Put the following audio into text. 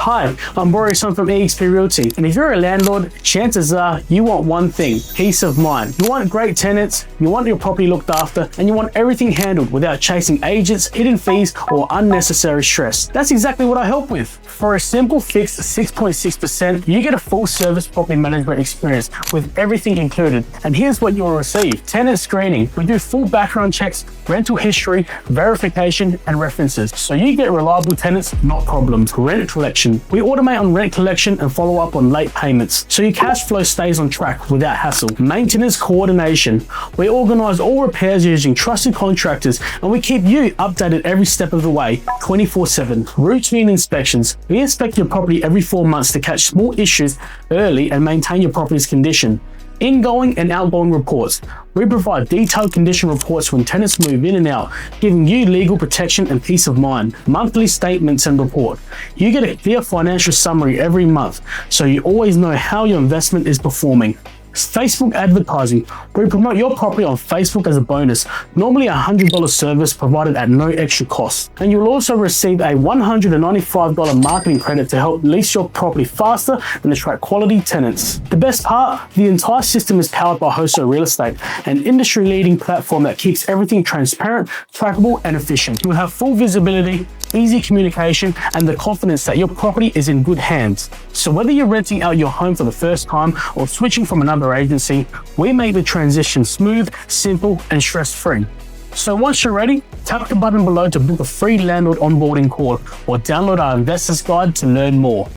Hi, I'm Buri Son from eXp Realty, and if you're a landlord, chances are you want one thing: peace of mind. You want great tenants, you want your property looked after, and you want everything handled without chasing agents, hidden fees, or unnecessary stress. That's exactly what I help with. For a simple fixed 6.6%, you get a full service property management experience with everything included. And here's what you'll receive: tenant screening. We do full background checks, rental history, verification, and references. So you get reliable tenants, not problems. Rent collection. We automate on rent collection and follow up on late payments, so your cash flow stays on track without hassle. Maintenance coordination. We organize all repairs using trusted contractors, and we keep you updated every step of the way, 24/7. Routine inspections. We inspect your property every 4 months to catch small issues early and maintain your property's condition. Ingoing and outgoing reports. We provide detailed condition reports when tenants move in and out, giving you legal protection and peace of mind. Monthly statements and report. You get a clear financial summary every month, so you always know how your investment is performing. Facebook advertising. We promote your property on Facebook as a bonus, normally a $100 service provided at no extra cost. And you'll also receive a $195 marketing credit to help lease your property faster and attract quality tenants. The best part? The entire system is powered by Hoso Real Estate, an industry-leading platform that keeps everything transparent, trackable, and efficient. You'll have full visibility, easy communication, and the confidence that your property is in good hands. So whether you're renting out your home for the first time or switching from another agency, we make the transition smooth, simple, and stress-free. So once you're ready, tap the button below to book a free landlord onboarding call or download our investor's guide to learn more.